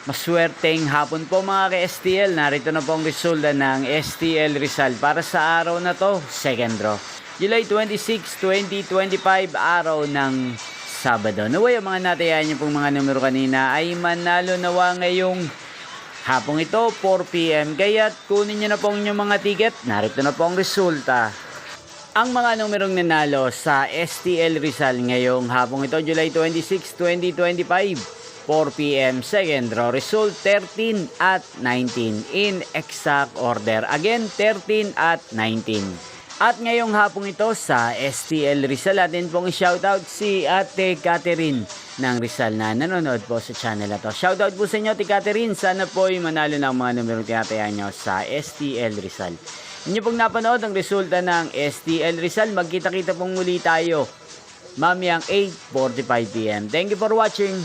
Maswerteng hapon po mga ka-STL. Narito na po ang resulta ng STL Rizal para sa araw na to, second draw. July 26, 2025, araw ng Sabado. Naway ang mga natayan niyo pong mga numero kanina ay manalo nawa ngayong hapong ito, 4 PM. Kaya't kunin niyo na po ang inyong mga ticket. Narito na po ang resulta. Ang mga numerong nanalo sa STL Rizal ngayong hapong ito, July 26, 2025. 4 PM, second draw. Result 13 at 19 in exact order. Again, 13 at 19. At ngayong hapong ito sa STL Rizal, atin pong shoutout si Ate Catherine ng Rizal na nanonood po sa channel na to. Shoutout po sa inyo, Ate Catherine. Sana po ay manalo ng mga numerong tinatayan nyo sa STL Rizal. Inyo pong napanood ang resulta ng STL Rizal. Magkita-kita pong muli tayo mamayang 8:45 PM. Thank you for watching.